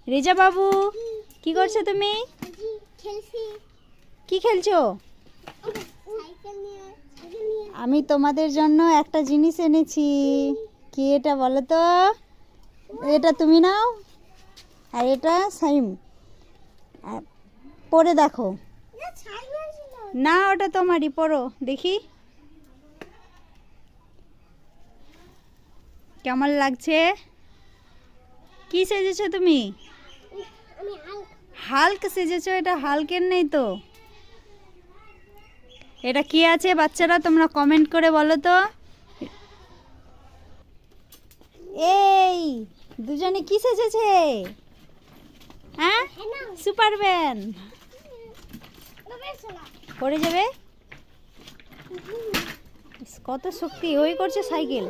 রেজা বাবু কি করছো তুমি? কি খেলছো? আমি তোমাদের জন্য একটা জিনিস এনেছি। কি এটা বলো তো? এটা তুমি নাও, আর এটা সাইম। পরে দেখো। না, ওটা তোমারই, পড়ো দেখি কেমন লাগছে। কি সেজেছো তুমি? হাল্ক সেজেছো? এটা হাল্কের নেই তো। এটা কি আছে বাচ্চারা, তোমরা কমেন্ট করে বলো তো। এই দুজনে কি সেজেছে? হ্যাঁ, সুপারম্যান। পড়ে যাবে। কত শক্তি, ওই করছে সাইকেল।